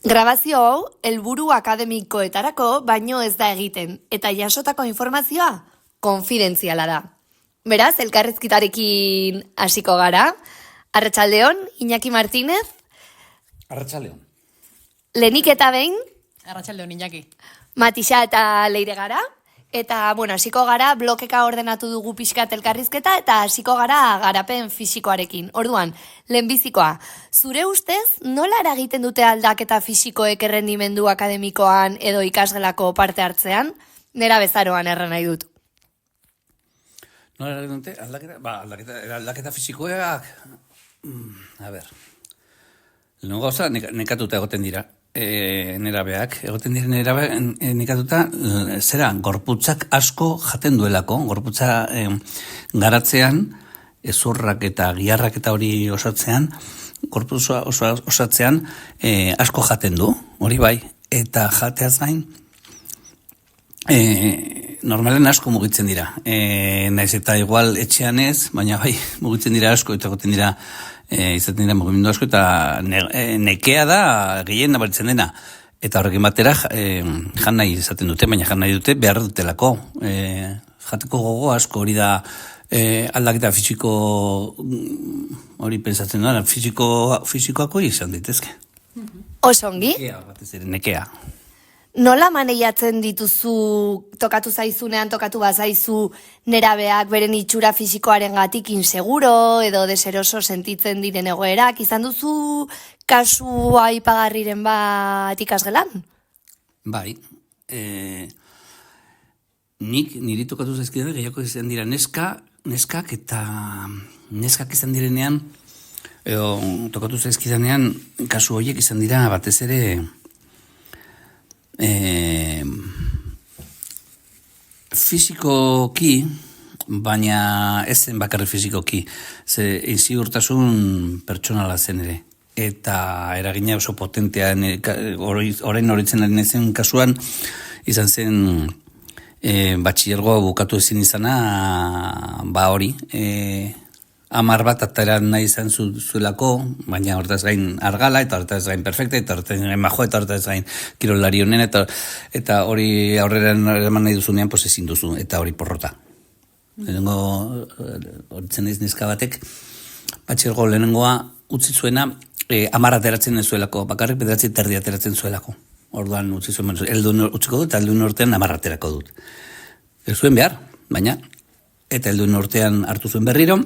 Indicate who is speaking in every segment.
Speaker 1: Grabazio hau, helburu akademikoetarako baino ez da egiten, eta jasotako informazioa konfidentziala da. Beraz, elkarrizketarekin hasiko gara. Arratsaldeon, Iñaki Martínez.
Speaker 2: Arratsaldeon.
Speaker 1: Lehenik eta behin.
Speaker 3: Arratsaldeon, Iñaki.
Speaker 1: Matixa eta Leire gara. Eta, hasiko gara, blokeka ordenatu dugu pixkat elkarrizketa, eta hasiko gara garapen fisikoarekin. Orduan, lehenbizikoa, zure ustez, nola eragiten dute aldaketa fisikoek errendimendu akademikoan edo ikasgelako parte hartzean? Nera bezaroan erran nahi dut.
Speaker 2: Nola eragiten dute? Aldaketa fisikoak... A ber... Lehenengo gauza, nekatuta egoten dira. Nerabeak, egoten diren nekatuta, zera, gorputzak asko jaten duelako, gorputza garatzean, ezurrak eta giharrak eta hori osatzean, gorputza osatzean asko jaten du, hori bai, eta jateaz gain, normalen asko mugitzen dira. Naiz eta igual etxean ez, baina bai, mugitzen dira asko, eta egoten dira, izaten dira mugimendu asko, eta nekea da gehien nabaritzen dena. Eta horrekin batera jan nahi izaten dute, baina jan nahi dute behar dutelako. Jateko gogo asko hori da aldaketa fisiko hori pensatzen da, fisikoako izan daitezke.
Speaker 1: Osongi?
Speaker 2: Nekea, batez ere, nekea.
Speaker 1: Nola maneiatzen dituzu, tokatu zaizunean, tokatu bazaizu nerabeak beren itxura fisikoaren gatik inseguro edo deseroso sentitzen diren egoerak? Izan duzu kasu aipagarriren bat ikasgelan?
Speaker 2: Bai. Niri tokatu zaizkidan gehiago izan dira neskak eta neskak izan direnean, edo tokatu zaizkidanean kasu horiek izan dira batez ere fisikoki, baina ez zen bakarri fisikoki, ze inziurtasun pertsonala zen ere. Eta eragina oso potentea, orain horitzen ari nezen kasuan, izan zen batxillergoa bukatu ezin izana, hori, 10 bat ataran nahi izan zuelako, baina horretaz gain argala, eta horretaz gain perfekta, eta horretaz gain majo, eta horretaz gain kirolari honen, eta hori aurrera eman nahi duzunean, ezin duzu, eta hori porrota. Lehenengo, horitzen naiz neska batek, batxillergo lehenengoa utzi zuena, 10 ateratzen zuelako, bakarrik 9 ateratzen zuelako. Orduan utzi zuen, helduen utziko dut, eta helduen urtean 10 aterako dut. Ez zuen behar, baina, eta helduen urtean hartu zuen berriro,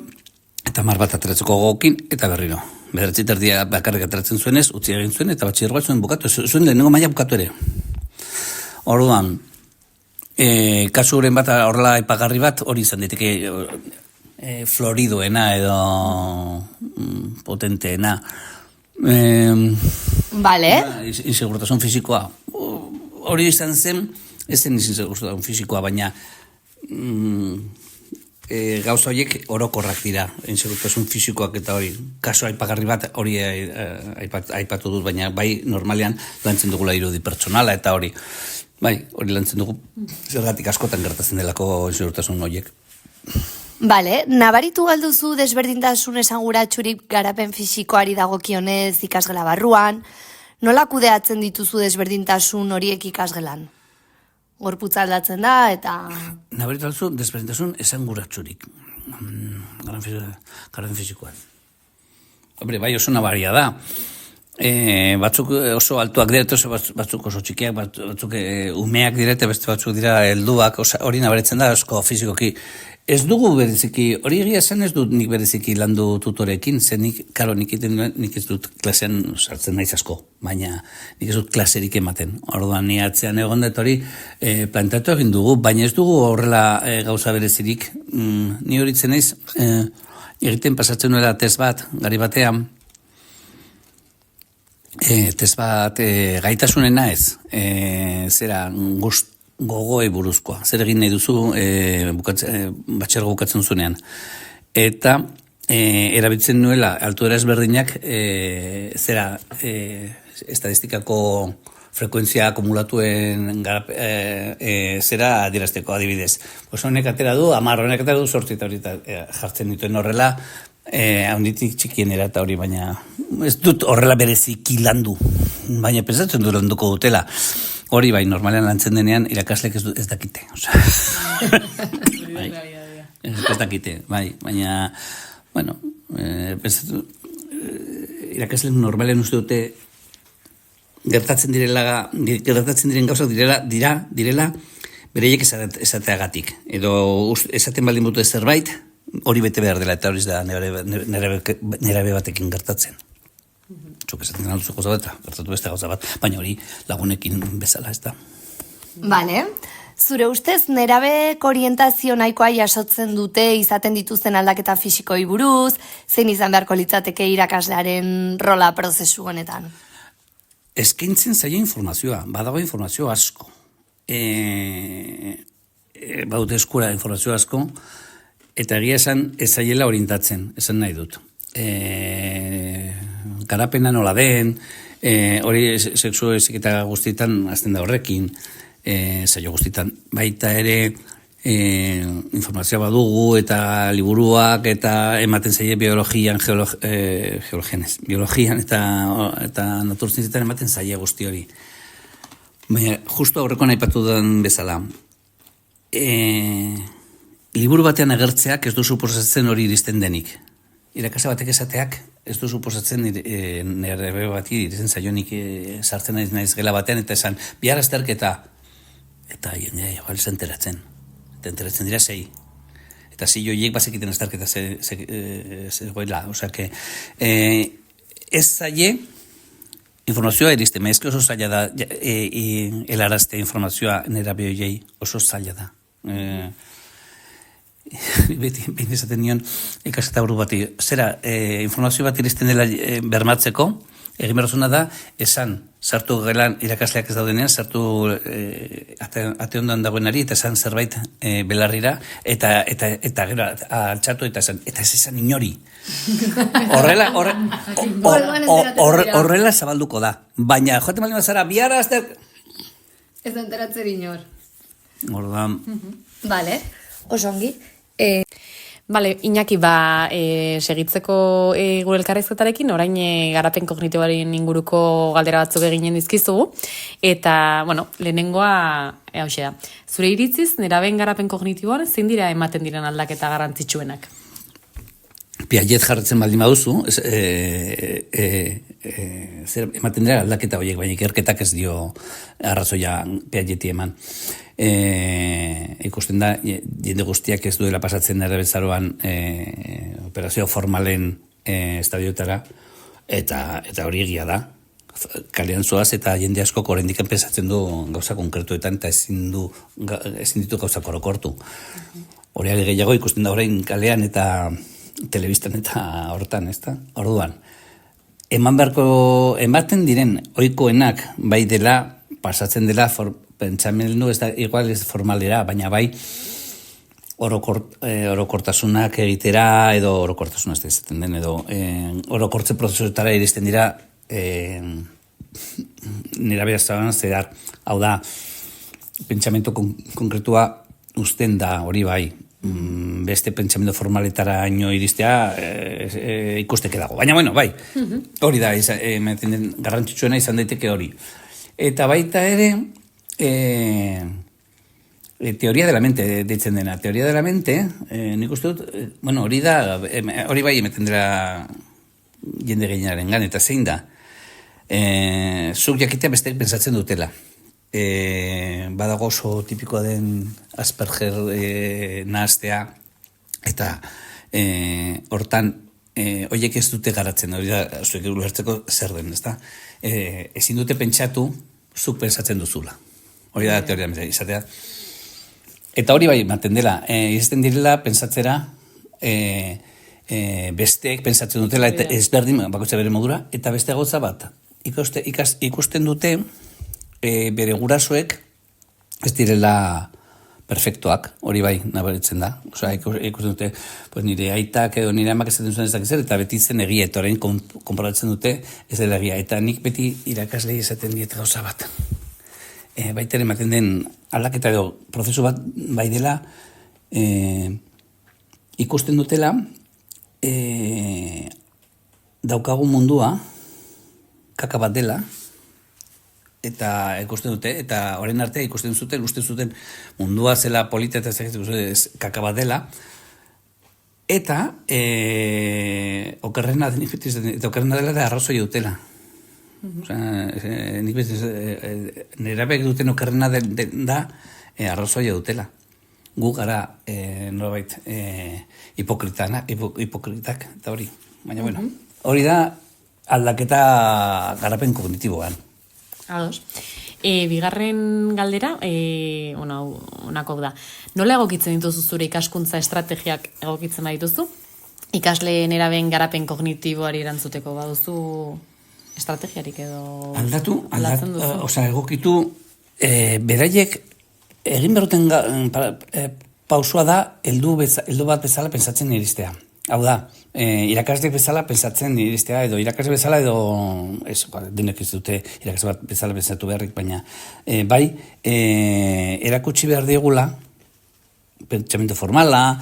Speaker 2: eta 10 bat ateratzeko gogokin, eta berriro. 9 bakarrik ateratzen zuenez, utzi egin zuen, eta batxillergoa zuen bukatu, zuen lehenengo maila bukatu ere. Orduan, kasu horren bat, horrela aipagarri bat, hori izan diteke floridoena edo potenteena.
Speaker 1: Vale.
Speaker 2: Insegurtasun fisikoa. Hori izan zen, ez zen insegurtasun fisikoa, baina gauza horiek orokorrak dira, insegurtasun fisikoak eta hori. Kaso aipagarri bat hori aipatu dut, baina bai normalean lantzen dugula irudi pertsonala eta hori. Bai, hori lantzen dugu, zergatik askotan gertatzen delako insegurtasun horiek.
Speaker 1: Bale, nabaritu galduzu desberdintasun esanguratsurik garapen fisikoari dagokionez ikasgela barruan, nola kudeatzen dituzu desberdintasun horiek ikasgelan? Gorputza aldatzen da, eta...
Speaker 2: Nabaritu galduzu desberdintasun esanguratsurik garapen fisikoan. Hombre, bai oso nabaria da. Batzuk oso altuak direte, batzuk oso txikiak, batzuk umeak direte, beste batzuk dira helduak, hori nabaritzen da asko fisikoki. Ez dugu bereziki, hori egia esan ez dut nik bereziki landu tutorekin, zen nik ez dut klasean sartzen naiz asko, baina nik ez dut klaserik ematen. Orduan ni atzean egon dut hori planteatu egin dugu, baina ez dugu horrela gauza berezirik. Ni horitzen naiz, egiten pasatzen nuela test bat, gari batean, test bat gaitasunena ez, zera gogoe buruzkoa, zer egin nahi duzu batxergo bukatzen zunean. Eta erabiltzen nuela altuera ezberdinak zera estadistikako frekuentzia akumulatuen zera adierazteko adibidez. Honek atera du, 10, honek atera du 8, eta jartzen dituen horrela, Haunditik txikienera eta hori, baina ez dut horrela bereziki landu, baina pensatzen du landuko dutela. Hori bai, normalean lantzen denean irakaslek ez dakite. Ez dakite, bai, baina, bueno, pensatzen irakaslek normalean uste dute gertatzen diren gauzak direla bereiek esateagatik. Edo esaten baldin dute zerbait, hori bete behar dela, eta hori da nerabe batekin gertatzen. Zuk esaten dena duzu gauza bat, gertatu beste gauza bat, baina hori lagunekin bezala ez da.
Speaker 1: Bale, zure ustez nerabek orientazio nahikoa jasotzen dute izaten dituzten aldaketa fisikoi buruz, zein izan beharko litzateke irakaslearen rola prozesu honetan?
Speaker 2: Eskaintzen zaila informazioa, badago informazio asko. Baute eskura informazio asko, eta egia esan ez zaiela orientatzen, esan nahi dut. Garapena nola den, hori sexu heziketa guztietan azten da horrekin, saio guztietan. Baita ere informazioa badugu eta liburuak eta ematen zaie biologian, biologian eta naturzientzietan ematen zaie guzti hori. Baina, justu aurrekoan aipatu den bezala, liburu batean agertzeak ez du suposatzen hori iristen denik. Irakasle batek esateak ez du suposatzen nire bati iristen zaionik sartzen naiz gela batean eta esan, bihar azterketa, eta jendea igual ez enteratzen. Eta enteratzen dira 6. Eta 6 joiek bazekiten azterketa zegoela. Osea que ez zaie informazioa iriste, mezke oso zaila da helarazte informazioa nera bioiei oso zaila da. Behin esaten nion ikasketa buru bati, zera, informazio bat iristen dela bermatzeko, egin berazuna da, esan, sartu gelan irakasleak ez daudenean, sartu ate ondan dagoenari, eta esan zerbait belarrira, eta gero altxatu eta esan, eta ez esan inori. Horrela zabalduko da, baina joaten baldin bazara, bihar azter...
Speaker 1: Ez da enteratzen inor.
Speaker 2: Ordan...
Speaker 1: Bale, osongi.
Speaker 3: Bale, Iñaki, segitzeko gure elkarrizketarekin, orain garapen kognitiboaren inguruko galdera batzuk eginen dizkizugu, eta, bueno, lehenengoa, hauxe da, zure iritziz, neraben garapen kognitiboan, zein dira ematen diren aldaketa garrantzitsuenak?
Speaker 2: Piaget jarretzen baldin baduzu, ematen dira aldaketa horiek, baina ikerketak ez dio arrazoia Piageti eman. Ikusten da, jende guztiak ez duela pasatzen nerabezaroan operazio formalen estadioetara, eta hori egia da. Kalean zoaz eta jende asko oraindik pensatzen du gauza konkretuetan eta ezin ditu gauza orokortu. Hori gehiago ikusten da orain kalean eta telebistan eta hortan, ezta? Orduan, ematen diren ohikoenak bai dela, pasatzen dela pentsamendu ez da igual ez formalera, baina bai orokortasunak egitera edo orokortasuna ez da izaten den edo orokortze prozesuetara iristen dira nerabezaroan zehar. Hau da, pentsamendu konkretua uzten da hori bai. Beste pentsamendu formaletara ino iristea ikusteke dago. Baina, bueno, bai, hori da, garrantzitsuena izan daiteke hori. Eta baita ere, teoria de la mente deitzen dena. Teoria de la mente, nik uste dut, bueno, hori bai emeten dela jende gehienaren gan, eta zein da. Zuk jakitea besteak pensatzen dutela. Badago oso tipikoa den Asperger nahaztea eta hortan horiek ez dute garatzen, hori da zuek ulertzeko zer den, ezta? Ezin dute pentsatu zuk pensatzen duzula. Hori da teoria izatea. Eta hori bai ematen dela, izten direla pentsatzera besteek pentsatzen dutela eta ezberdin bakoitza bere modura, eta beste gauza bat ikusten dute bere gurasoek ez direla perfektuak, hori bai nabaritzen da. Osea, ikusten dute, pues nire aitak edo nire amak esaten zuen ez dakizer, eta beti zen egia, eta orain konparatzen dute ez dela egia. Eta nik beti irakaslei esaten diet gauza bat. Baita ere ematen den aldaketa edo prozesu bat bai dela ikusten dutela daukagun mundua, kaka bat dela, eta ikusten dute, eta orain arte ikusten zuten, uste zuten mundua zela polita eta kaka bat dela, eta okerrena dela da arrazoi dutela. Nik betiz, nerabek duten okerrena da arrazoia dutela. Gu gara, nolabait, hipokritak, eta hori. Baina, bueno, hori da aldaketa garapen kognitiboan.
Speaker 3: Ados. Bigarren galdera, onako da. Nola egokitzen dituzu zure ikaskuntza estrategiak egokitzen badituzu? Ikasle neraben garapen kognitiboari erantzuteko baduzu estrategiarik edo...
Speaker 2: Aldatu, egokitu, beraiek egin beruten pausua da heldu bat bezala pensatzen iristea. Hau da, irakasle bezala pensatzen iristea, edo irakasle bezala edo, denek ez dute irakasle bat bezala pensatu beharrik, baina bai, erakutsi behar diegula, pentsamendu formala,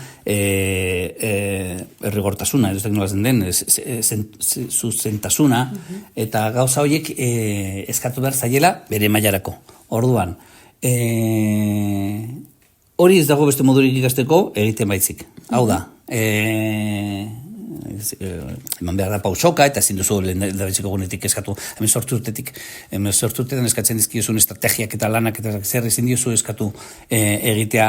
Speaker 2: errigortasuna, ez dakit nolaz den, zuzentasuna, eta gauza horiek eskatu behar zaiela bere mailarako. Orduan, hori ez dago beste modurik ikasteko egiten baitzik. Hau da, eman behar da pausoka, eta ezin duzu lehendabitziko gunetik eskatu, hemen sorturtetan eskatzen dizkiozun estrategiak eta lanak eta zer ezin diozu eskatu egitea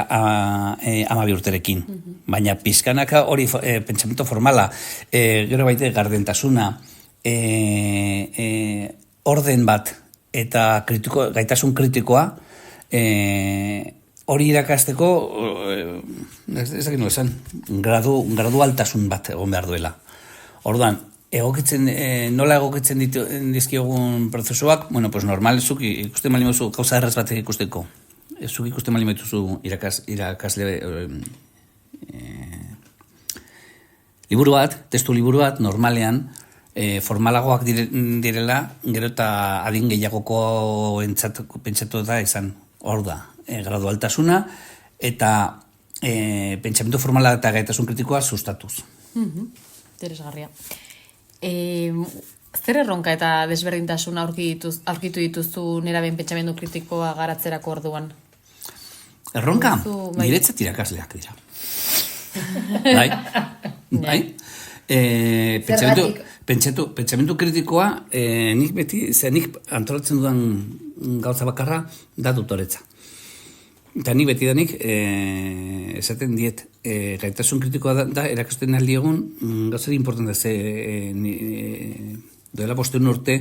Speaker 2: 12 urterekin. Baina pizkanaka hori pentsamendu formala, gero baite gardentasuna, orden bat eta gaitasun kritikoa, hori irakasteko, ez dakit nuen esan, gradualtasun bat egon behar duela. Orduan, nola egokitzen dizkiogun prozesuak, bueno, pues normal, zuk ikusten mali mauzu gauza erraz batek ikusteko. Zuk ikusten mali mauzu irakasle liburu bat, testu liburu bat, normalean, formalagoak direla, gero eta adin gehiagoko pentsatu da izan, hor da. Gradualtasuna eta pentsamendu formala eta gaitasun kritikoa sustatuz.
Speaker 3: Interesgarria. Zer erronka eta desberdintasun aurkitu dituzu neraben pentsamendu kritikoa garatzerako orduan?
Speaker 2: Erronka? Niretzat irakasleak dira. Bai? Pentsamendu kritikoa nik beti, nik antolatzen dudan gauza bakarra da tutoretza. Eta nik betidanik esaten diet, gaitasun kritikoa da erakasten aldi egun gauzari importanta duela 5 urte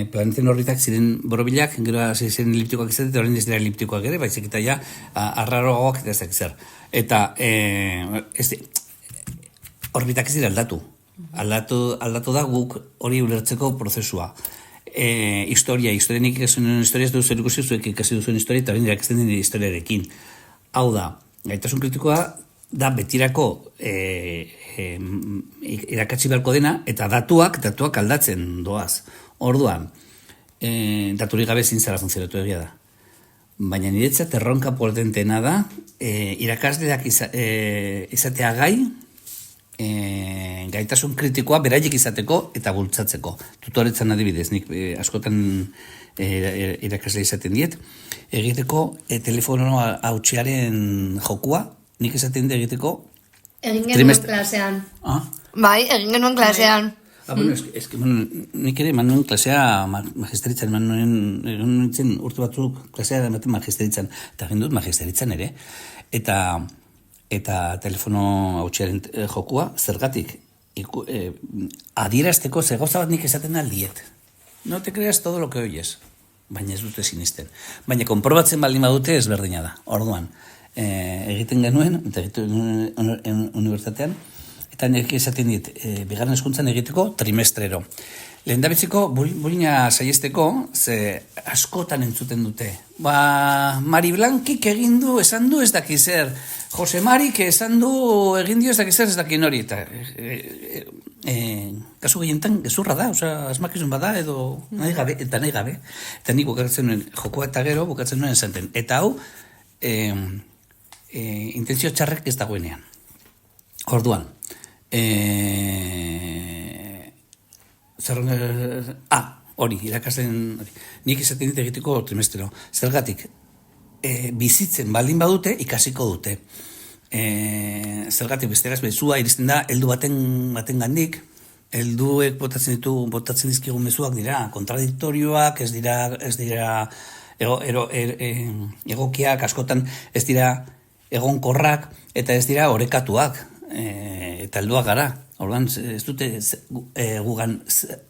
Speaker 2: planeten orbitak ziren borobilak, gero ziren eliptikoak izate, eta horrein ez dira eliptikoak ere, baizik eta ja arraroagoak eta ezak zer. Eta orbitak ez dira aldatu. Aldatu da guk hori ulertzeko prozesua. Historianik ikasen duen historia ez du zer ikusi zuek ikasi duzuen historia eta horrein ikasten den historiarekin. Hau da, gaitasun kritikoa da betirako irakatsi beharko dena eta datuak aldatzen doaz. Orduan, daturik gabe ezin zara funtzionatu egia da. Baina niretzat erronka potentena da irakasleak izatea gai, gaitasun kritikoa beraiek izateko eta bultzatzeko. Tutoretzan adibidez, nik askotan irakasle izaten diet, egiteko telefono hautsiaren jokua, nik izaten diet egiteko...
Speaker 1: Egin genuen klasean. Bai, egin genuen klasean.
Speaker 2: Nik ere eman nuen klasea magisteritzan, egin nuen urte batzuk klasea ematen magisteritzan, eta egin dut magisteritzan ere, eta telefono hautsiaren jokua, zergatik, adierazteko zegoza bat nik esaten aldiet. No te creas todo lo que oyes, baina ez dute sinisten. Baina konprobatzen baldin badute ezberdina da. Orduan, egiten genuen, eta egiten unibertsitatean, eta nire esaten dit, bigarren hezkuntzan egiteko trimestrero. Lehendabiziko bulina saiesteko, ze askotan entzuten dute. Mari Blankik egin du, esan du ez daki zer. Jose Marik esan du, egin dio ez daki zer, ez daki nori. Eta kasu gehienetan gezurra da, asmakizun bada, edo nahi gabe. Eta nik bukatzen nuen, jokoa eta gero bukatzen nuen esaten. Eta hau, intentzio txarrek ez dagoenean. Orduan, Hori, irakasleen, nik izaten dit egiteko trimestero. Zergatik, bizitzen baldin badute, ikasiko dute. Zergatik, beste bezua iristen da, heldu baten gandik, helduek botatzen dizkigun mezuak dira, kontradiktorioak, ez dira egokiak, askotan ez dira egonkorrak, eta ez dira orekatuak, eta helduak gara. Orduan, ez dute gugan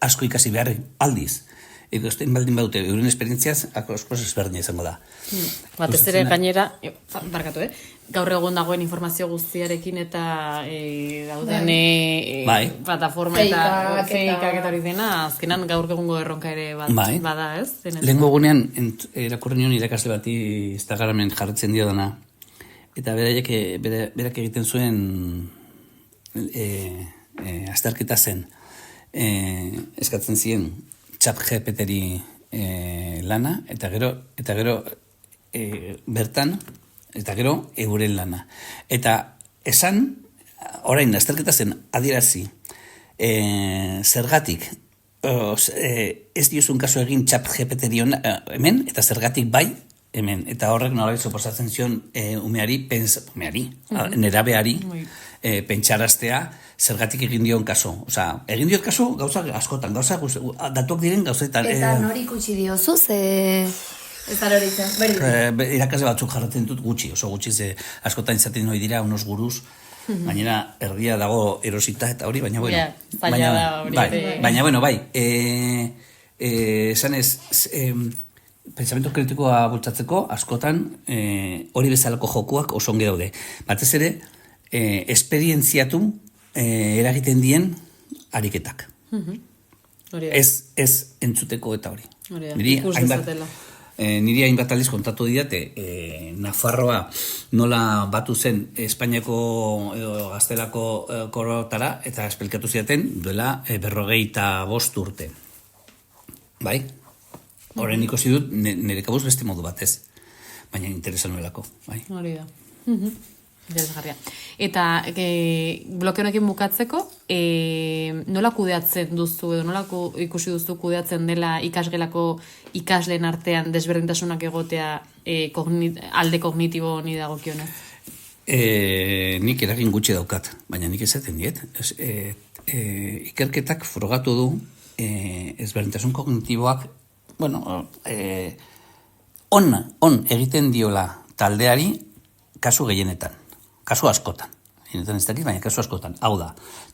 Speaker 2: asko ikasi beharrik aldiz. Ikusten baldin badute, euren esperientziaz, asko ezberdina izango da.
Speaker 3: Batez ere gainera, barkatu, gaur egun dagoen informazio guztiarekin eta dauden plataforma eta feikak eta hori dena, azkenan gaur egungo erronka ere bada, ez?
Speaker 2: Lehenko gunean, erakurri nion irakasle bati Instagramen jarretzen dio dana, eta berak egiten zuen azterketa zen, eskatzen ziren ChatGPT-ri lana, eta gero bertan, eta gero euren lana. Eta esan, orain, azterketa zen adierazi, zergatik, ez diozun kaso egin ChatGPT-ri hemen, eta zergatik bai hemen. Eta horrek nolabait suposatzen zion nerabeari, pentsaraztea, zergatik egin dion kaso. Osea, egin diot kaso gauza askotan, datuak diren gauzetan.
Speaker 1: Eta nori ikusi diozu, ez aloritzen,
Speaker 2: irakasle batzuk jarratzen dut gutxi, oso gutxi, askotan izaten hori dira, unos guruz, gainera erdia dago erosita eta hori, baina bueno, bai, esan ez, pensamento kritikoa bultzatzeko, askotan, hori bezalako jokuak oso onge daude. Batez ere, esperientziatu eragiten dien ariketak. Ez entzuteko eta hori. Niri hainbat aldiz kontatu didate, Nafarroa nola batu zen Espainiako edo Gaztelako korotara, eta esplikatu zidaten duela 45 urte. Bai? Horren ikusi dut, nire kabuz beste modu batez. Baina interesa nuelako.
Speaker 3: Hori da. Interesgarria. Eta bloke honekin bukatzeko, nola kudeatzen duzu edo nola ikusi duzu kudeatzen dela ikasgelako ikasleen artean desberdintasunak egotea alde kognitibo ni dagokionez?
Speaker 2: Nik eragin gutxi daukat, baina nik esaten diet. Ikerketak frogatu du ezberdintasun kognitiboak on egiten diola taldeari kasu gehienetan. Kasu askotan. Baina kasu askotan. Hau da,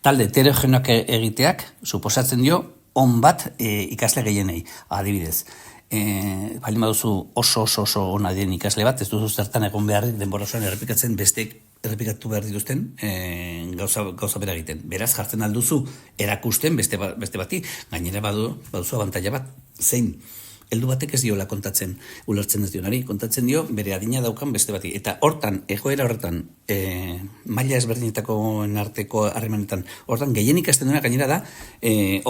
Speaker 2: talde heterogeneoak egiteak suposatzen dio on bat ikasle gehienei. Adibidez, baldin baduzu oso ona den ikasle bat, ez duzu zertan egon beharrik denbora osoan errepikatzen besteek errepikatu behar dituzten gauza bera egiten. Beraz, jartzen alduzu erakusten beste bati, gainera baduzu abantaila bat, zein heldu batek ez diola kontatzen, ulertzen ez dionari, kontatzen dio bere adina daukan beste bati. Eta hortan, egoera horretan, maila ezberdinetakoen arteko harremanetan, hortan gehien ikasten duena gainera da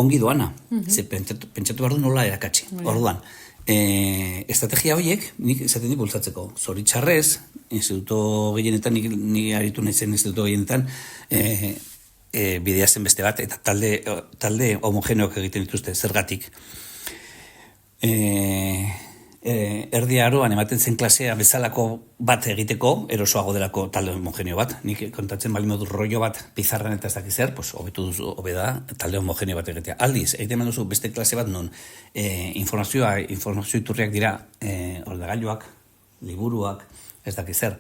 Speaker 2: ongi doana. Ze pentsatu behar du nola erakatsi. Orduan, estrategia horiek, nik esaten dik bultzatzeko. Zoritxarrez, instituto gehienetan, ni aritu nahi zen instituto gehienetan, bidea zen beste bat, eta talde homogeneoak egiten dituzte, zergatik. Erdi aroan ematen zen klasea bezalako bat egiteko, erosoago delako talde homogeneo bat. Nik kontatzen bali modu rollo bat pizarran eta ez dakiz zer, hobetu duzu, hobe da, talde homogeneo bat egitea. Aldiz, egiten duzu beste klase bat non informazio iturriak dira ordagailuak, liburuak, ez dakiz zer.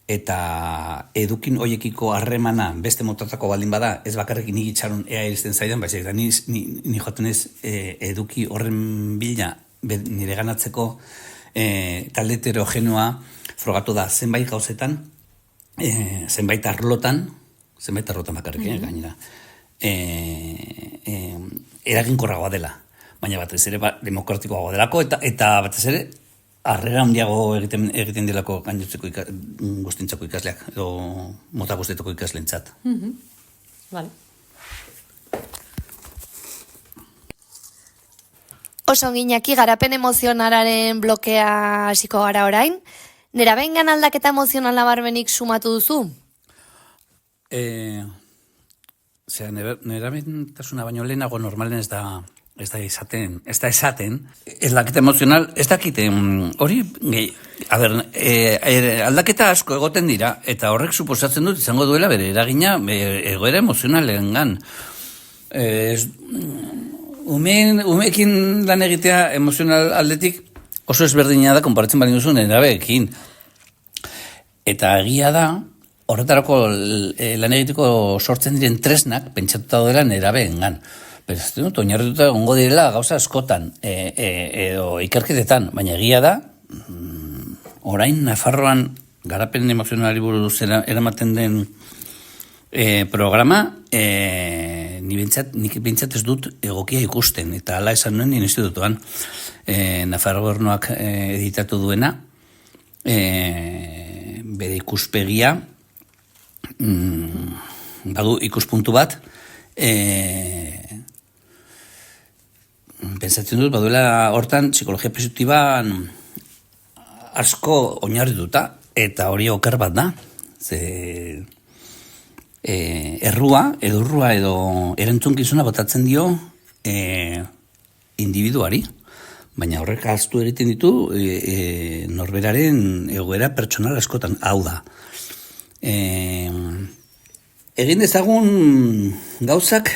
Speaker 2: Eta edukin hoiekiko harremana beste motatako baldin bada, ez bakarrik nik itxaron ea iristen zaidan, baizik, ni joaten ez eduki horren bila nire ganatzeko talde heterogenoa frogatu da zenbait gauzetan, zenbait arlotan bakarrik, gainera, eraginkorragoa dela, baina batez ere demokratikoagoa delako, eta batez ere harrera handiago egiten delako gainotzeko guztintzako ikasleak, edo mota guztietako ikaslentzat.
Speaker 3: Vale.
Speaker 1: Oso Iñaki, garapen emozionalaren blokea hasiko gara orain. Nerabengan aldaketa emozionala barbenik sumatu duzu?
Speaker 2: nerabetasuna baino lehenago normalen ez da esaten, aldaketa emozional, ez dakite, hori, aldaketa asko egoten dira, eta horrek suposatzen dut izango duela bere eragina egoera emozionalengan. Umeekin lan egitea emozional aldetik oso ezberdina da konparatzen baldin duzu nerabeekin. Eta egia da, horretarako lan egiteko sortzen diren tresnak pentsatuta dela nerabeengan. Pero ez dut, oinarrituta egongo direla gauza askotan, edo ikerketetan, baina egia da, orain Nafarroan garapen emozionali buruz eramaten den programa, nik bintzat ez dut egokia ikusten, eta hala esan nuen nien institutuan, Nafarro Gobernuak editatu duena, bere ikuspegia, badu ikuspuntu bat, pentsatzen dut, baduela hortan psikologia positiban asko oinarrituta, eta hori oker bat da. Errua edo erantzunkizuna botatzen dio individuari, baina horrek ahaztu egiten ditu norberaren egoera pertsonal askotan, hau da. Egin dezagun gauzak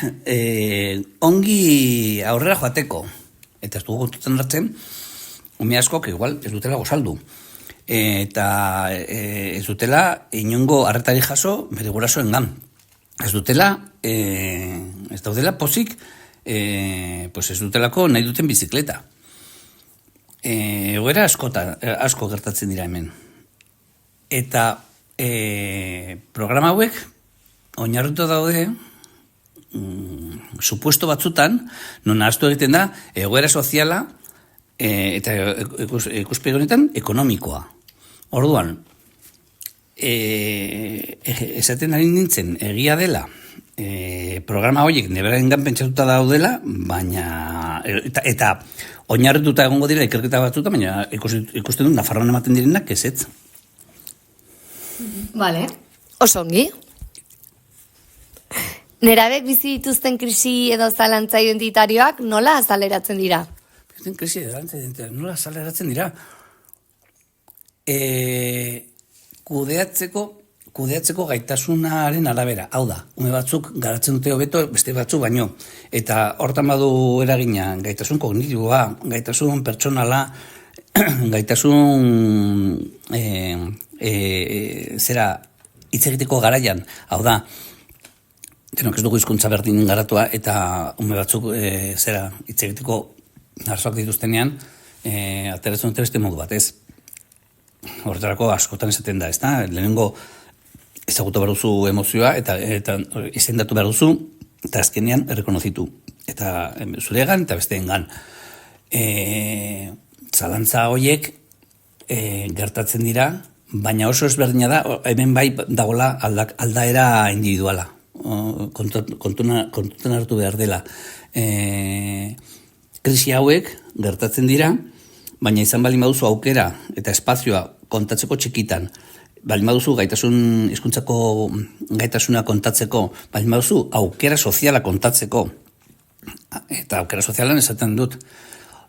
Speaker 2: ongi aurrera joateko. Eta ez dugu kontutan hartzen, ume askok igual ez dutela gozaldu. Eta ez dutela inongo arretari jaso bere gurasoengan. Ez dutela, ez daudela pozik, pues ez dutelako nahi duten bizikleta. Egoera asko gertatzen dira hemen. Eta programa hauek oinarritu daude supuesto batzutan, non ahaztu egiten da egoera soziala eta ikuspegi honetan ekonomikoa. Orduan, esaten ari nintzen egia dela programa horiek neberaengan pentsatuta daudela, baina eta oinarrituta egongo dira ikerketa batzuta, baina ikusten dut Nafarroan ematen direnak ezetz.
Speaker 1: Vale, oso ongi. Nerabek bizi dituzten krisi edo zalantza identitarioak nola azaleratzen dira?
Speaker 2: Krisi edo zalantza identitarioak nola azaleratzen dira? Kudeatzeko gaitasunaren arabera. Hau da, ume batzuk garatzen dute hobeto beste batzuk baino. Eta hortan badu eragina gaitasun kognitiboa, gaitasun pertsonala, gaitasun hitz egiteko garaian. Hau da, denok ez dugu hizkuntza berdin garatua, eta ume batzuk hitz egiteko arazoak dituztenean, ateratzen dute beste modu bat, ez? Horretarako askotan esaten da, ezta? Lehenengo ezagutu behar duzu emozioa, eta izendatu behar duzu, eta azkenean errekonozitu. Eta zuregan eta besteengan. Zalantza horiek gertatzen dira, baina oso ezberdina da, hemen bai dagoela aldaera individuala. Kontutan hartu behar dela. Krisi hauek gertatzen dira, baina izan baldin baduzu aukera eta espazioa kontatzeko txikitan, baldin baduzu hizkuntzako gaitasuna kontatzeko, baldin baduzu aukera soziala kontatzeko, eta aukera sozialan esaten dut,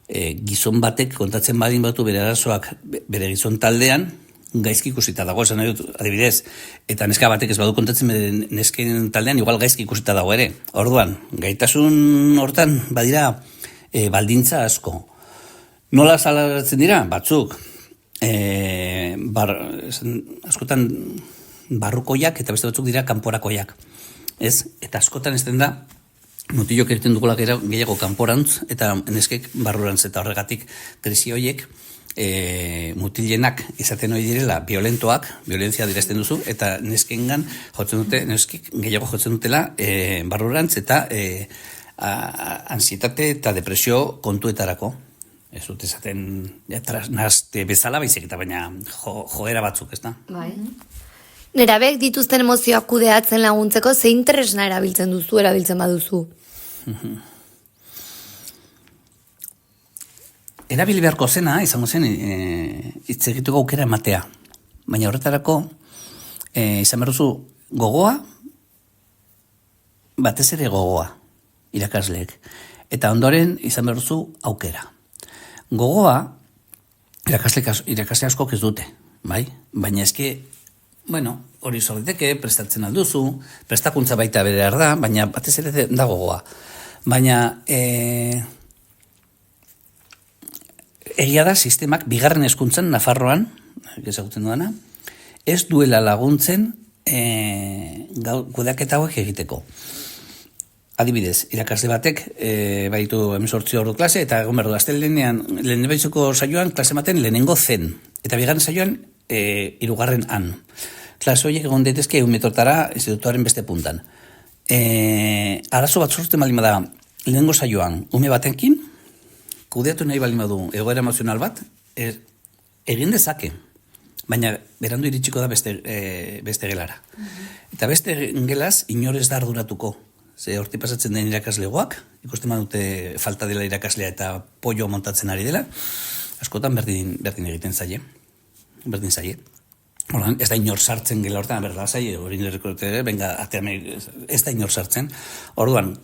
Speaker 2: gizon batek kontatzen baldin batu bere arazoak bere gizon taldean, gaizki ikusita dago, esan nahi dut, adibidez, eta neska batek ez badu kontatzen bere nesken taldean, igual gaizki ikusita dago ere. Orduan, gaitasun hortan badira baldintza asko. Nola azaleratzen dira? Batzuk, askotan barrukoiak eta beste batzuk dira kanporakoiak. Ez? Eta askotan ez den da, mutilok egiten dugula gehiago kanporantz eta neskek barrurantz, eta horregatik krisi horiek mutilenak izaten hori direla violentzia direzten duzu, eta neskengan neskek gehiago jotzen dutela barrurantz eta ansietate eta depresio kontuetarako. Ez dut esaten nazte bezala baizik, eta baina joera batzuk, ez da?
Speaker 1: Bai. Nerabek dituzten emozioak kudeatzen laguntzeko zein tresna erabiltzen baduzu?
Speaker 2: Erabili beharko zena, izango zen, hitz egiteko aukera ematea. Baina horretarako, izan behar duzu gogoa batez ere gogoa, irakasleek. Eta ondoren izan behar duzu aukera. Gogoa, irakasle askok ez dute, bai? Baina eske, bueno, hori zoriteke, prestatzen alduzu, prestakuntza baita bere da, baina batez ere da gogoa. Baina, egia da sistemak bigarren hezkuntzan Nafarroan, ezagutzen duena, ez duela laguntzen kudeaketa hauek egiteko. Adibidez, irakasle batek baitu 18 ordu klase eta egon behar du, astelehenean lehenbiziko saioan klase ematen lehenengo zen, eta bigarren saioan hirugarren han. Klase horiek egon daitezke 1 metrotara institutuaren beste puntan. Arazo bat sortzen baldin bada lehenengo saioan ume batenkin, kudeatu nahi baldin badu egoera emozional bat, egin dezake, baina berandu iritsiko da beste gelara. Eta beste gelaz inor ez da arduratuko. Ze horti pasatzen den irakaslegoak, ikusten dute falta dela irakaslea eta pollo montatzen ari dela, askotan berdin egiten zaie. Berdin zaie. Ez da inor sartzen gela hortan, berda zaie, hori nireko dute, venga, ez da inor sartzen. Orduan,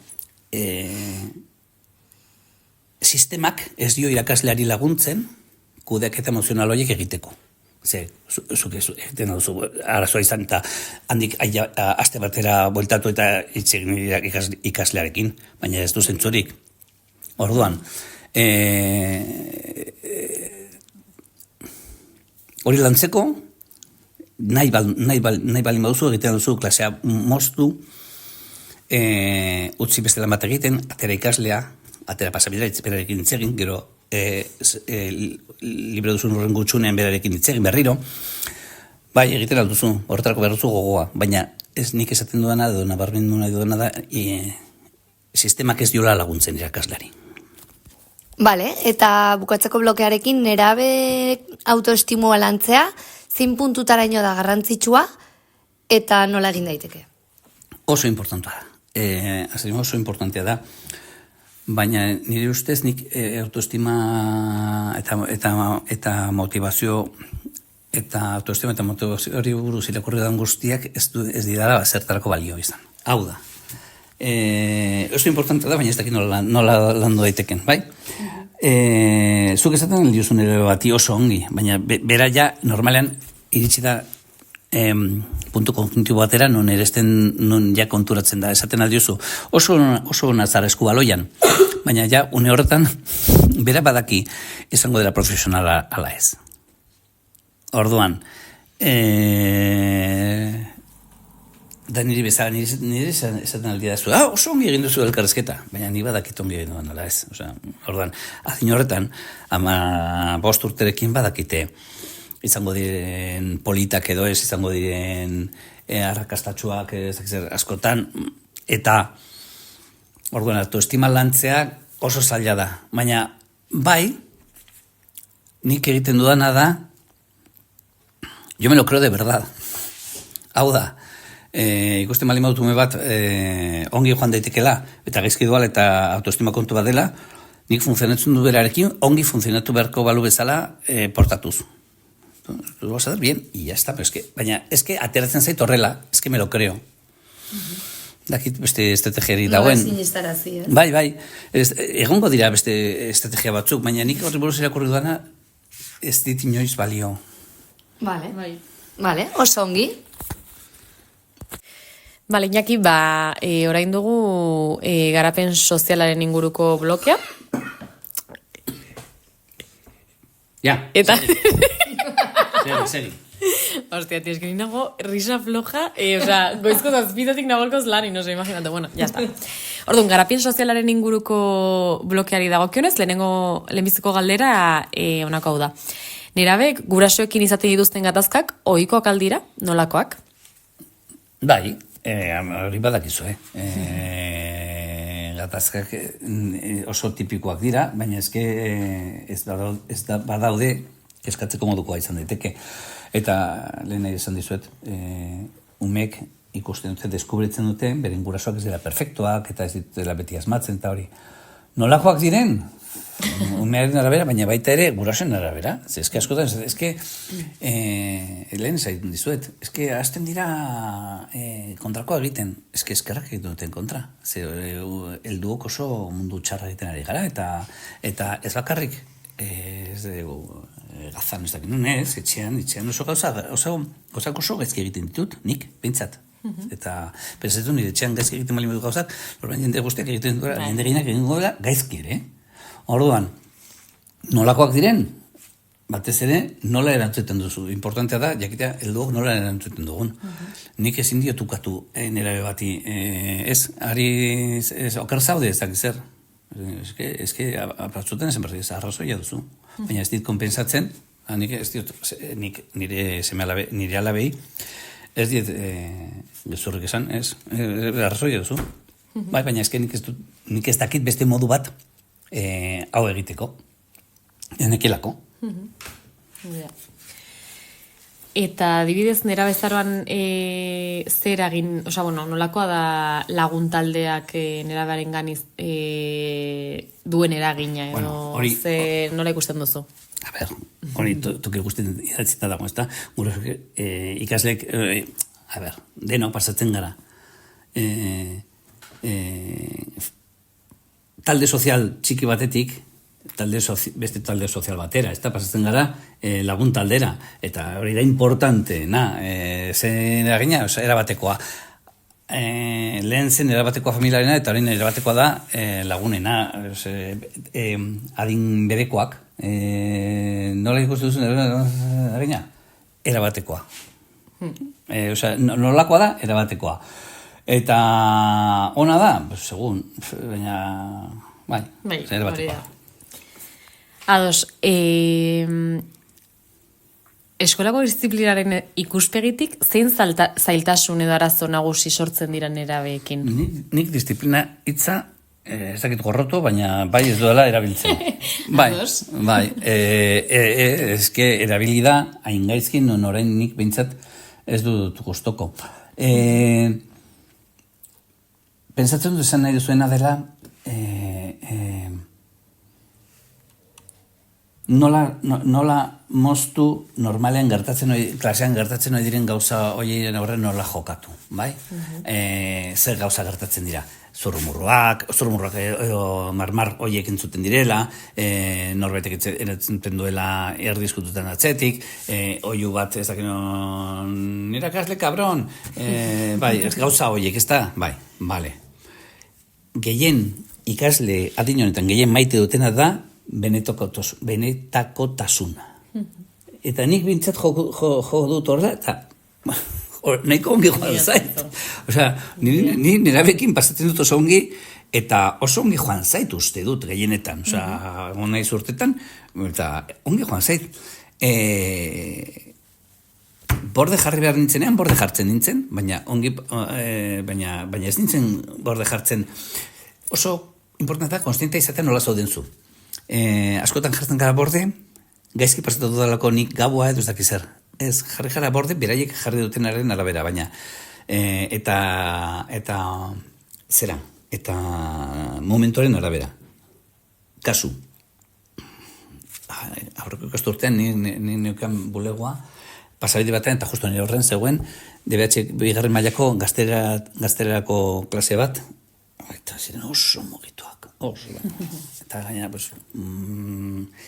Speaker 2: sistemak ez dio irakasleari laguntzen kudeaketa emozional horiek egiteko. Ze, zuk egiten duzu arazoa izan eta handik aste batera bueltatu eta itxegin ikaslearekin, baina ez du zentzurik. Orduan, hori lantzeko, nahi balin baduzu egiten duzu klasea moztu, utzi beste lan bat egiten, atera ikaslea, atera pasabidera, berarekin itzegin, gero libre duzun horren gutxunean berarekin itzegin berriro, bai, egiten alduzu, horretarako behar duzu gogoa, baina ez nik esaten duena, edo nabarmendu nahi duena da, sistemak ez diola laguntzen irakaslari.
Speaker 1: Bale, eta bukatzeko blokearekin nerabe autoestimua lantzea, zein puntutaraino da garrantzitsua, eta nola egin daiteke?
Speaker 2: Oso importantea da. Oso importantea da. Baina nire ustez nik autoestima eta motivazio eta autoestima eta motivazio hori buruz irakurri dan guztiak ez didala zertarako balio izan. Hau da. Oso importantea da, baina ez dakit nola landu daiteken, bai? Zuk esaten diozun ere bati oso ongi, baina bera ja normalean iritsi da puntu kognitibo batera non eresten non ja konturatzen da, esaten aldiozu oso nazara eskubaloian, baina ja une horretan bera badaki izango dela profesionala ala ez. Orduan, da niri bezala, nire esaten aldia zu, oso ongi egin duzu elkarrezketa, baina ni badakit ongi egin duan ala ez. Orduan, adin horretan, 5 urterekin badakite izango diren politak edo ez, izango diren arrakastatxuak askotan, eta orduan autoestima lantzea oso zaila da. Baina bai, nik egiten dudana da, yo me lo creo de verdad. Hau da, ikusten bali mautume bat ongi joan daitekela, eta gaizki dual eta autoestima kontu bat dela, nik funtzionatzen du berarekin, ongi funtzionatu beharko balu bezala portatuz. Lo vas a hacer bien y ya está, pero baina eske ateratzen zait horrela, eske me lo creo. Dakit beste estrategiari dagoen. Bai, egongo dira beste estrategia batzuk, baina nik horri buruz irakurri duana ez dit inoiz balio.
Speaker 1: Vale, oso ongi.
Speaker 3: Bale, Iñaki, orain dugu garapen sozialaren inguruko blokea.
Speaker 2: Ja.
Speaker 3: Eta...
Speaker 2: Seri.
Speaker 3: Hostia, tío, es que ni nago risa floja, goizko zazpizatik nagolkoz lan, no sé, imagínate, bueno, ya está. Orduan, garapen sozialaren inguruko blokeari dagokionez, lehenbiziko galdera honako hau da. Nerabek, gurasoekin izaten dituzten gatazkak, ohikoak aldira, nolakoak?
Speaker 2: Bai, hori badakizu, gatazkak oso tipikoak dira, baina eske badaude eskatzeko modukoa izan daiteke. Eta lehen nahi esan dizuet, umek ikusten dute, deskubritzen dute, beren gurasoak ez dira perfektuak, eta ez dira beti asmatzen, eta hori. Nolakoak diren? umearen arabera, baina baita ere gurasoen arabera. Eske askotan, lehen zaitun dizuet, hasten dira kontrakoa egiten, eskerrak egiten duten kontra. Helduok oso mundu txarra egiten ari gara, eta ez bakarrik, gazan ez dakit nun ez, etxean oso gauzak oso gaizki egiten ditut, nik, behintzat. Eta pentsatu nire etxean gaizki egiten bali modu gauzak, jende guztiak egiten dut, jende gehienak egin gola gaizki ere. Orduan, nolakoak diren, batez ere, nola erantzuten duzu. Importantea da, jakitea, helduok nola erantzuten dugun. Nik ezin diotukatu nerabe bati, oker zaude ez dakiz zer. Eske, apratzuten esan berdi, arrazoia duzu. Baina ez dit konpensatzen, nire alabei, ez diet gezurrik esan, arrazoia duzu. Baina eske nik ez dakit beste modu bat hau egiteko. Enekelako.
Speaker 3: Eta adibidez nera bezaroan zer egin, nolakoa da lagun taldeak nerabaren ganiz duen eragina, edo nola ikusten duzu?
Speaker 2: A ber, hori toki guztien idatzita dago, ezta? Gure ikaslek, deno pasatzen gara. Talde sozial txiki batetik, beste talde sozial batera, ez da, pasatzen gara lagun taldera, eta hori da importante, zen eragina, erabatekoa. Lehen zen erabatekoa familiarena, eta hori erabatekoa da lagunena, adin berekoak, nola ikusten duzen eragina? Erabatekoa. Nolakoa da, erabatekoa. Eta ona da, segun, baina, erabatekoa.
Speaker 3: Ados, eskolako disiplinaren ikuspegitik, zein zailtasun edo arazo nagusi sortzen dira nerabeekin?
Speaker 2: Nik disiplina hitza, ez dakit gorroto, baina bai ez duela erabiltzen. Bai, eske erabili da, hain gaizkin, orain nik behintzat ez dut gustoko. Pentsatzen dut esan nahi duzuena dela, nola moztu normalean klasean gertatzen hori diren gauza horien aurren nola jokatu, bai? Zer gauza gertatzen dira? Zurrumurruak edo marmar horiek entzuten direla, norbaitek entzuten duela erdizkututan atzetik, oiu bat ez dakinon, nire kasle kabron, bai, gauza horiek, ez da? Bai, bale. Gehien ikasle adin honetan gehien maite dutena da benetakotasuna. Eta nik bintzat jo dut horra, eta nahiko ongi joan zait. Osea, ni nerabekin pasatzen dut oso ongi, eta oso ongi joan zait uste dut gehienetan. Osea, nahiz urtetan, eta ongi joan zait. Borde jarri behar nintzenean, borde jartzen nintzen, baina ez nintzen borde jartzen. Oso importanta, konstienta izatea nola zauden zu. Askotan jartzen gara borde, gaizki pasatu dudalako nik gaua edo ez dakizer. Ez, jarri gara borde, beraiek jarri dutenaren arabera, baina eta zera, eta momentuaren arabera. Kasu. Aurreko ikasturtean, ni neukan bulegoa, pasabide batean, eta justu nire horren zegoen, DBH bigarren mailako gaztererako klase bat, eta ziren oso mugituak, oso. Eta gaina,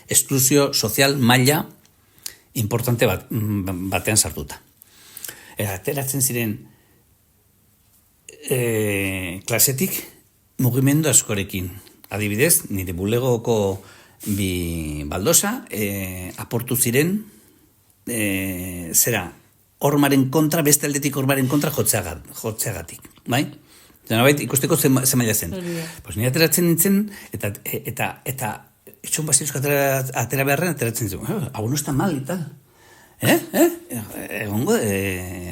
Speaker 2: esklusio sozial maila importante batean sartuta. Eta ateratzen ziren klasetik mugimendu askorekin. Adibidez, nire bulegoko bi baldosa aportu ziren hormaren kontra, beste aldetik hormaren kontra jotzeagatik, bai? Zanabait, ikusteko ze maila zen. Nire ateratzen nintzen, eta etxon baziruzko atera beharren, ateratzen nintzen, hau no está mal, y tal.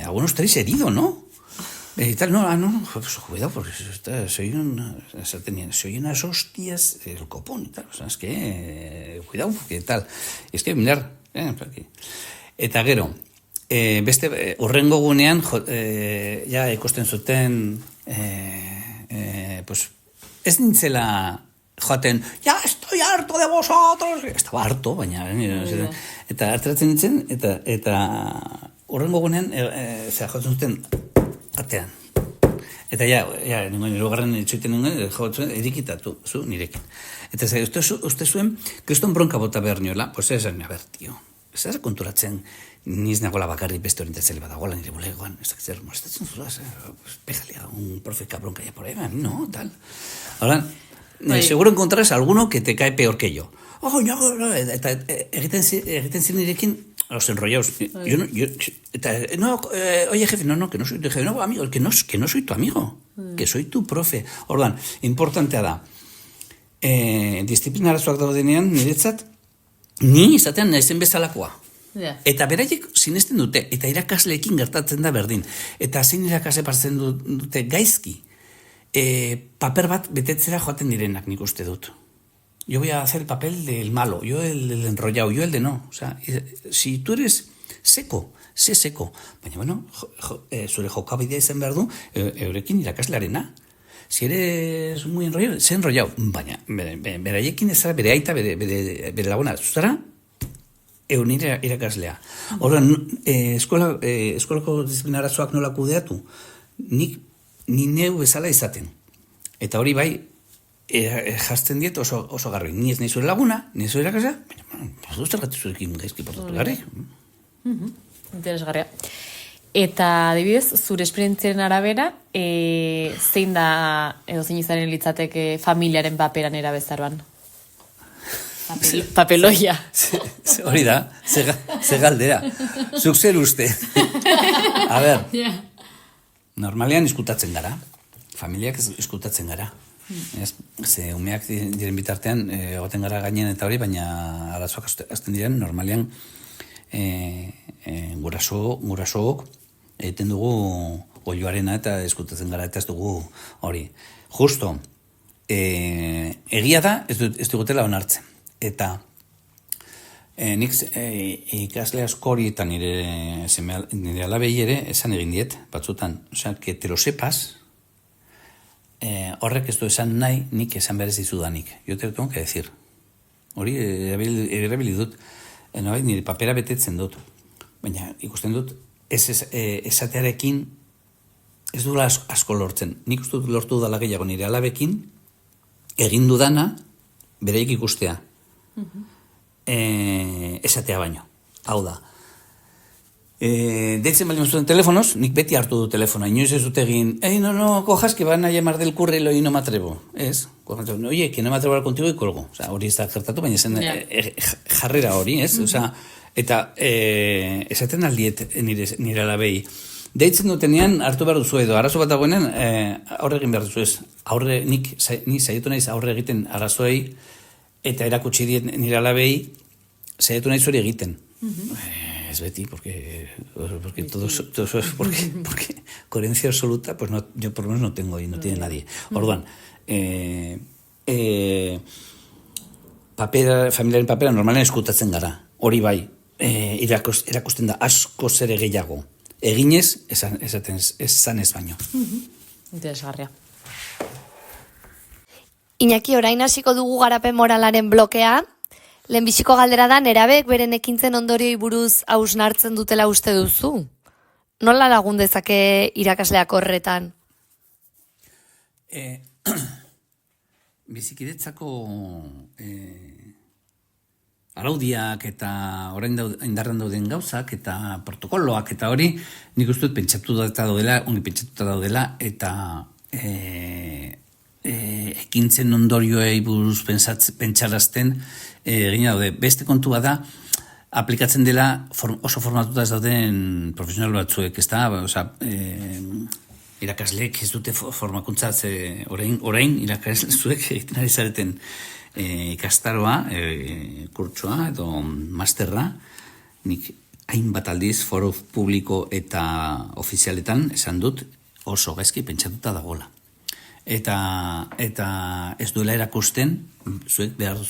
Speaker 2: Hau no estaréis herido, ¿no? Y tal, no, pues cuidado, porque soy unas hostias del copón, y tal. O sea, es que, cuidado, porque tal. Es que, mirar, aquí. Eta gero, beste urrengo gunean, ja ikusten zuten, pues, ez nintzela joaten, ya estoy estoy harto de vosotros. Estaba harto, baina, eta ateratzen nintzen, eta horrengo gunean, jotzen zuten, atean. Eta nengoen, erogarren etxoiten nengoen, jotzen, erikitatu, zu, nirekin. Eta uste zuen, kriston bronka bota behar nioela, pues esan, a ber, tio, ez da konturatzen, niz nagola bakarri beste orientatzele badagoela nire bulegoan, ez dakit zer, molestatzen zuzaz, péjale a un profe cabrón que haya por ahí, no, tal. Ahora, seguro encontrarás alguno que te cae peor que yo. Oh, no, eta egiten ziren nirekin, los enrollados. Oye, jefe, no, que no soy tu jefe, no, amigo, que no soy tu amigo, que soy tu profe. Orduan, importantea da, disiplina arazoak daudenean, niretzat, ni izatean naizen bezalakoa.
Speaker 3: Yeah.
Speaker 2: Eta beraiek sinesten dute, eta irakasleekin gertatzen da berdin. Eta zein irakasle partzen dute gaizki, paper bat betetzera joaten direnak nik uste dut. Yo voy a hacer el papel del malo, yo el enrollado, yo el de no. O sea, si tú eres seco, sé seco. Baina, bueno, zure jokabidea izan behar du, eurekin irakaslearena. Si eres muy enrollado, sé enrollado. Baina, beraiekin ez zara, bere aita, bere laguna, zuzara, nire irakaslea. Horren, eskolako disiplina arazoak nola kudeatu, ni neu bezala izaten. Eta hori bai, jazten diet oso garbi. Ni ez nahi zure laguna, ni ez zure irakaslea, baina, ez zergatik zurekin gaizki portatu garri.
Speaker 3: Interesgarria. Eta, adibidez, zure esperientziaren arabera, zein da, edo zein izanen litzateke familiaren paperan erabezaroan? Papeloia.
Speaker 2: Hori da, ze galdera. Zuk zer uste. A ber, normalean eskutatzen gara. Familiak eskutatzen gara. Ze umeak diren bitartean, egoten gara gainen eta hori, baina arazoak azten diren, normalean gurasook egiten dugu oioarena eta eskutatzen gara eta ez dugu hori. Justo, egia da, ez dugutela onartzen. Eta nik ikasle askori eta nire alabei ere esan egin diet, batzutan. Osea, que te lo sepas, horrek ez du esan nahi nik esan berez dizudanik. Yo te lo tengo que decir. Hori erabili dut, nire papera betetzen dut. Baina ikusten dut, esatearekin ez duela asko lortzen. Nik uste dut lortu dala gehiago nire alabekin, egin dudana, bereik ikustea. Esatea baino. Hau da. Deitzen bali zuten telefonos, nik beti hartu du telefonoa. Inoiz ez dut egin, no, cojas que van a llamar del currelo y no me atrevo. Ez? Oye, que no me atrevo a hablar contigo y colgo. O sea, hori ez da gertatu, baina zen jarrera hori, ez? O sea, eta esaten aldiet nire alabei. Deitzen dutenean hartu behar duzu edo, arazo bat dagoenean aurre egin behar duzu ez. Ni saietu naiz aurre egiten arazoei, eta erakutsi diet nire alabei, saiatu nahi zure egiten. Es beti, porque todo eso es porque coherencia absoluta, pues no, yo por lo menos no tengo y no tiene nadie. Orduan, familiaren papera normalen eskutatzen gara. Hori bai, erakusten da asko zere gehiago. Eginez, esan ez baino.
Speaker 3: Interesgarria.
Speaker 1: Iñaki, orain hasiko dugu garapen moralaren blokea. Lehenbiziko galdera da, nerabek beren ekintzen ondorioi buruz hausnartzen dutela uste duzu? Nola lagun dezake irakasleak horretan?
Speaker 2: Bizikidetzako araudiak eta orain indarren dauden gauzak eta protokoloak eta hori nik uste dut pentsatuta daudela eta ekintzen ondorioei buruz pentsarazten egin daude. Beste kontua da, aplikatzen dela oso formatuta ez dauden profesional batzuek, ez da? Irakasleek ez dute formakuntza, orain irakasleek egiten ari zareten ikastaroa, kurtsoa edo masterra, nik hainbat aldiz foro publiko eta ofizialetan esan dut oso gaizki pentsatuta dagoela. Eta ez duela erakusten zuek beharko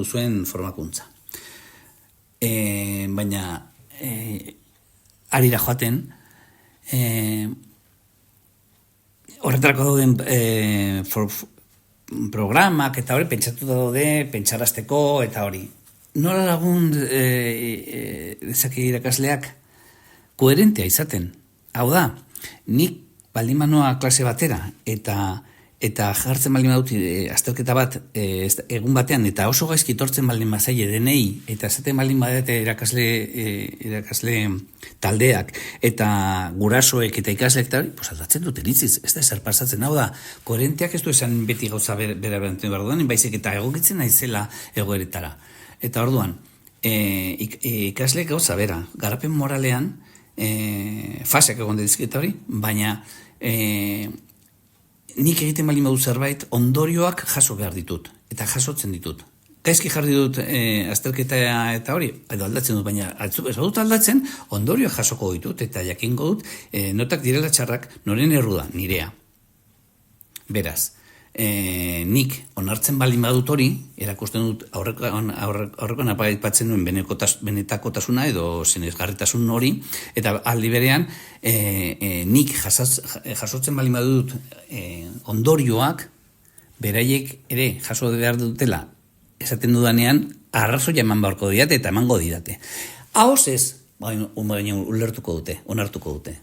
Speaker 2: duzuen formakuntza. Baina arira joaten horretarako dauden programak eta hori pentsatu daude, pentsarazteko eta hori. Nola lagun dezake irakasleak koherentea izaten. Hau da, nik baldin manoa klase batera eta jartzen baldin badut azterketa bat egun batean eta oso gaizki tortzen baldin bazaile denei eta esaten baldin badete irakasle taldeak eta gurasoek eta ikasleek eta hori, pues aldatzen dut iritziz, ez da ezer pasatzen, hau da, koherenteak ez du esan beti gauza bera behar duan, baizik eta egokitzen naizela egoeretara. Eta orduan, ikasleek gauza bera, garapen moralean, faseak egon dizketa hori, baina nik egiten baldin badu zerbait, ondorioak jaso behar ditut, eta jasotzen ditut. Gaizki jarri dut azterketa eta hori, edo aldatzen dut, baina ez badut aldatzen, ondorioak jasoko ditut, eta jakingo dut, notak direla txarrak, noren erru da, nirea. Beraz, nik onartzen baldin badut hori, erakusten dut aurrekoan apaipatzen nuen benetakotasuna edo sinesgarritasun hori, eta aldi berean nik jasotzen baldin badut ondorioak, beraiek ere jaso behar dutela esaten dudanean, arrazoia eman beharko didate eta emango didate. Ahoz ez, baina onartuko dute.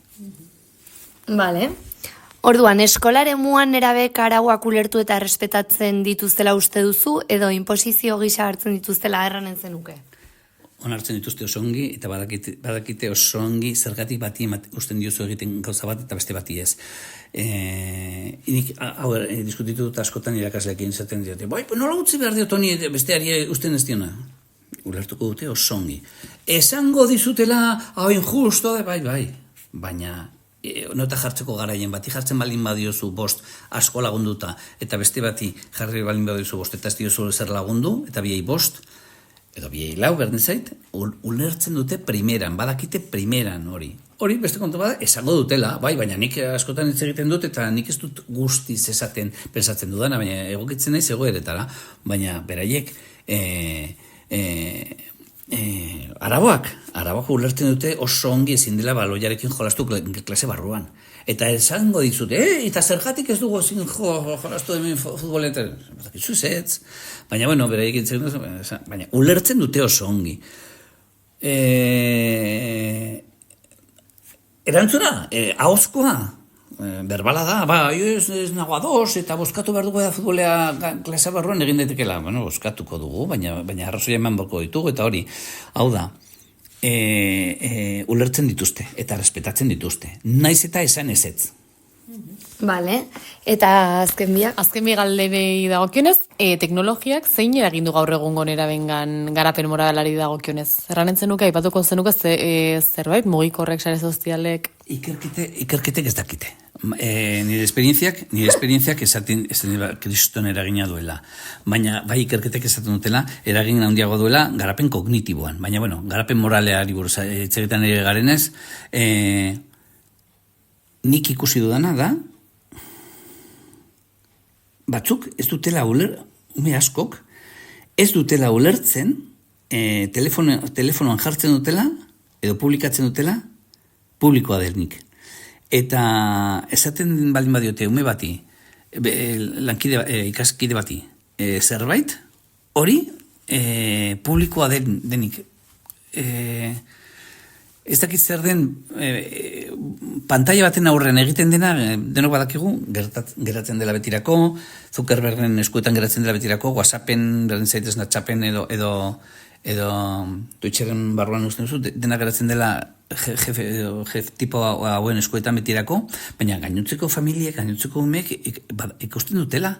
Speaker 1: Vale. Orduan, eskolaren muan nerabek arauak ulertu eta respetatzen dituztela uste duzu, edo inposizio gisa hartzen dituztela erranen zenuke?
Speaker 2: Onartzen dituzte oso ongi, eta badakite oso ongi zergatik bati usten diozu egiten gauza bat eta beste bati ez. Nik, diskutitu dut askotan irakasleekin izaten diote, bai, nola utzi behar diot honi besteari usten ez diona? Ulertuko dute oso ongi. Esango dizutela, hau injusto, bai, baina nota jartzeko garaien bati jartzen baldin badiozu bost asko lagunduta eta beste bati jarri baldin badiozu bost eta ez diozu zer lagundu eta biei bost edo biei lau berdin zait ulertzen dute primeran, badakite primeran hori beste kontu bada esango dutela, bai, baina nik askotan hitz egiten dut eta nik ez dut guztiz esaten pensatzen dudana, baina egokitzen naiz egoeretara, baina beraiek Araboak ulertzen dute oso ongi ezin dela baloiarekin jolastu klase barruan. Eta esango dizute, eta zergatik ez dugu ezin jolastu hemen futboletan. Ez, baina, bueno, beraiek baina ulertzen dute oso ongi. Erantzuna, ahozkoa, berbala da, ez nago ados, eta bozkatu behar dugu da futbolea klase barruan egin daitekela. Bueno, bozkatuko dugu, baina arrazoia eman borko ditugu, eta hori, hau da, ulertzen dituzte, eta respetatzen dituzte. Naiz eta esan ezetz.
Speaker 1: Vale, eta azken biak?
Speaker 3: Azken bi galderei dagokionez, teknologiak zein eragin du gaur egungo nerabengan garapen moralari dagokionez? Erranen zenuke, aipatuko zenuke zerbait, mugikorrek, sare sozialek?
Speaker 2: Ikerketek ez dakite. Nire esperientziak esaten kriston eragina duela. Baina, bai ikerketek esaten dutela, eragin handiago duela garapen kognitiboan. Baina, bueno, garapen moraleari buruz etxegetan ere garenez, nik ikusi dudana da, batzuk ez dutela ume askok, ez dutela ulertzen, telefonoan jartzen dutela, edo publikatzen dutela, publikoa denik. Eta esaten baldin badiote ume bati, ikaskide bati, zerbait, hori publikoa denik. Ez dakit zer den pantalla baten aurrean egiten dena, denok badakigu, geratzen dela betirako, Zuckerbergen eskuetan geratzen dela betirako, WhatsAppen, berdin zaitez Snapchatten edo Twitcheren barruan usten duzu, dena geratzen dela jef tipo hauen eskuetan betirako, baina gainontzeko familiek, gainontzeko umek ikusten dutela.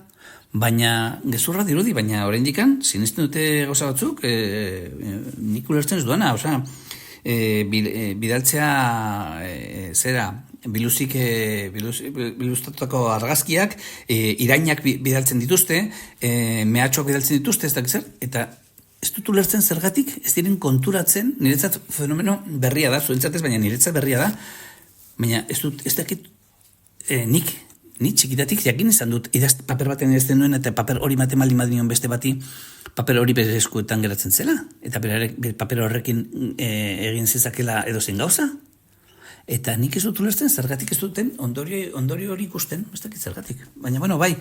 Speaker 2: Baina, gezurra dirudi, baina oraindikan sinesten dute gauza batzuk, nik ulertzen ez duena, osea, bidaltzea biluztatutako argazkiak, irainak bidaltzen dituzte, mehatxoak bidaltzen dituzte, ez dakit zer, eta ez dut ulertzen zergatik, ez diren konturatzen, niretzat fenomeno berria da, zuentzat ez, baina niretzat berria da, baina ez dakit ni txikitatik jakin izan dut, paper baten ez denuen, eta paper hori matemaldin badinion beste bati, paper hori bere eskuetan geratzen zela, eta paper horrekin egin zezakela edozein gauza. Eta nik ez dut ulertzen zergatik ez duten ondorio hori ikusten, ez dakit zergatik. Baina, bueno, bai,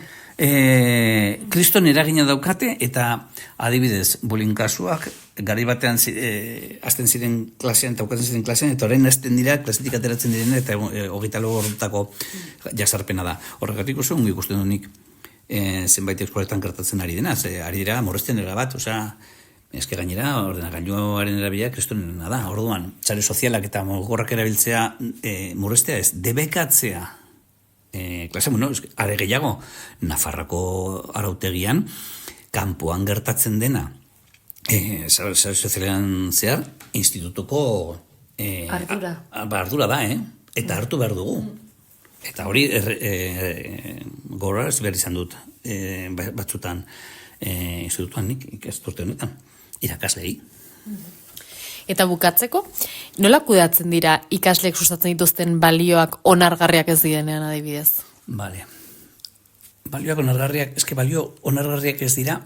Speaker 2: kriston eragina daukate, eta adibidez, bullying kasuak, gari batean azten ziren klasean, eta ukatzen ziren klasean, eta orain azten dira, klasetik ateratzen diren, eta 24 ordutako jasarpena da. Horregatik oso ongi ikusten dut nik zenbait eskoletan gertatzen ari dena, ari dira moresten erabat, osea, eske gainera, ordenagailuaren erabilia kristonena da. Orduan, sare sozialak eta mogorrak erabiltzea murrestea ez, debekatzea klase, bueno, are gehiago, Nafarrako arautegian, kanpoan gertatzen dena, sare sozialean zehar, institutuko ardura da, eta hartu behar dugu. Eta hori gora ez behar izan dut batzutan institutuan nik ikasturte honetan. Irakaslei.
Speaker 3: Eta bukatzeko, nola kudeatzen dira ikasleek sustatzen dituzten balioak onargarriak ez direnean adibidez?
Speaker 2: Bale. Balioak onargarriak, balio onargarriak ez dira,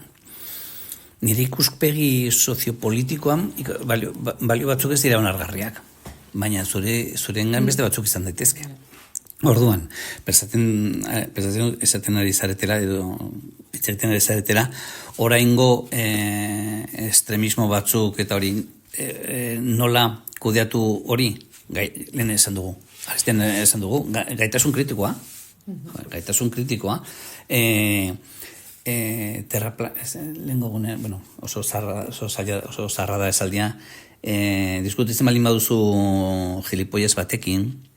Speaker 2: nire ikuspegi soziopolitikoan balio batzuk ez dira onargarriak, baina zurengan beste batzuk izan daitezke. Orduan, pensatzen esaten ari zaretela, edo itzegiten ari zaretela, oraingo estremismo batzuk eta hori nola kudeatu hori, lehen esan dugu, gaitasun kritikoa, lehenko gune, oso zarra da esaldia, diskutitzen baldin baduzu gilipoiez batekin,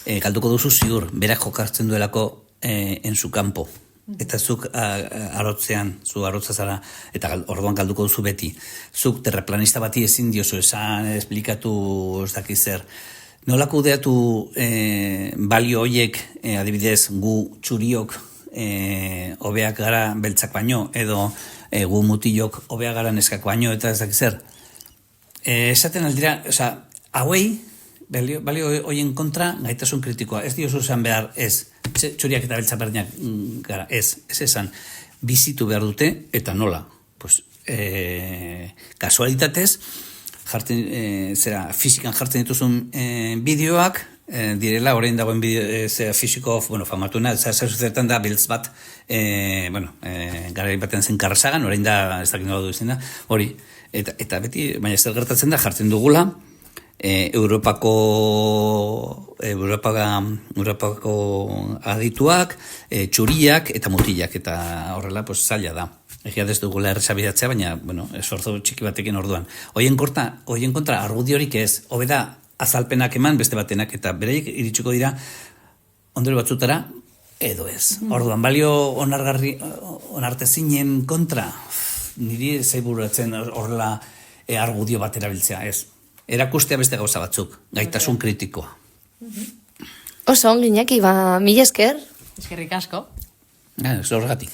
Speaker 2: galduko duzu ziur, berak jokartzen duelako en su campo. Eta zuk arotzean, zu arotza zara, eta orduan galduko duzu beti. Zuk terraplanista bati ezin diozu esan, esplikatu ez dakiz zer. Nola kudeatu balio hoiek, adibidez, gu txuriok hobeak gara beltzak baino, edo gu mutilok hobeak gara neskak baino, eta ez dakiz zer. Esaten aldira, hauei, balio hoien kontra gaitasun kritikoa. Ez diozu esan behar, ez, txuriak eta beltza berdinak gara, ez esan, bizitu behar dute, eta nola. Pues, kasualitatez, fisikan jartzen dituzun bideoak, direla, orain dagoen bideo, fisiko, famatuena, zertan da, beltz bat, gara batean zen Karrasagan, orain da, ez dakit nola du izan da, hori, eta beti, baina zer gertatzen da, jartzen dugula, Europako adituak, txuriak eta mutilak, eta horrela zaila da. Egia ez dugula erresabidatzea, baina, esforzo txiki batekin orduan. Hoien kontra argudiorik ez, hobeda azalpenak eman beste batenak, eta bereik iritsiko dira ondore batzutara, edo ez. Orduan, balio onartezinen kontra, niri zaiburatzen horrela argudio bat erabiltzea, ez. Erakustea beste gauza batzuk, gaitasun kritikoa.
Speaker 1: Oso ongi, Iñaki, mila esker.
Speaker 3: Eskerrik asko.
Speaker 2: Horregatik.